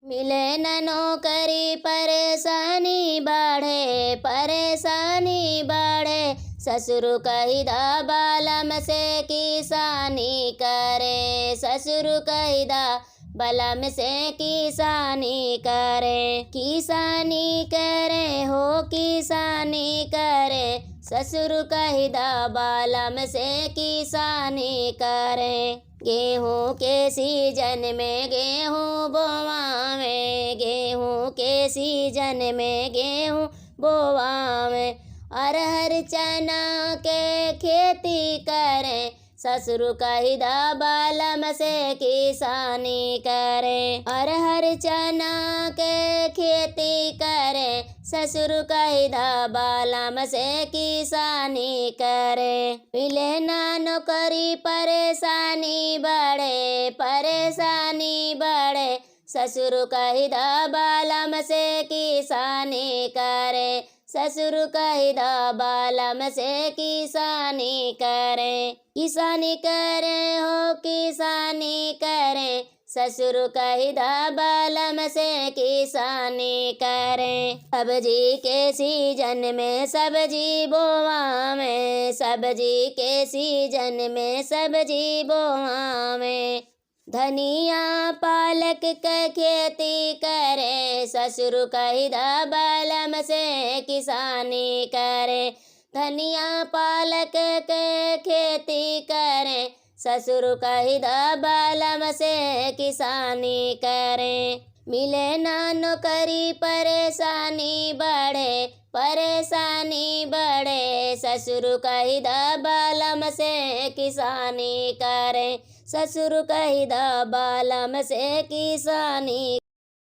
मिले न नौकरी परेशानी बढ़े ससुर कहिदा बालम से किसानी करे ससुर कहिदा बलम से किसानी करे हो किसानी करे ससुर कहिदा बालम से किसानी करे। गेहूँ के सीजन में गेहूँ बोवावे गेहूँ के सीजन में गेहूँ बोवावे अरहर चना के खेती करें ससुर कहिदा बालम से किसानी करे। अरहर चना के खेती करे ससुर कहिदा बालम से किसानी करे। मिले ना नौकरी परेशानी बढ़े ससुर कहिदा बालम से किसानी करे ससुर कहिदा बालम से किसानी करे। किसानी करे हो किसानी करे ससुर कहिदा बालम से किसानी करे। सब्जी के सीजन में सब्जी बोवावे सब्जी के सीजन में सब्जी बोवावे धनिया पालक के खेती करे ससुर कहिदा बालम से किसानी करे। धनिया पालक के खेती करे ससुर कहिदा बालम से किसानी करे। मिले ना नौकरी परेशानी बढ़े ससुर कहिदा बालम से किसानी करे ससुर कहिदा बालम से किसानी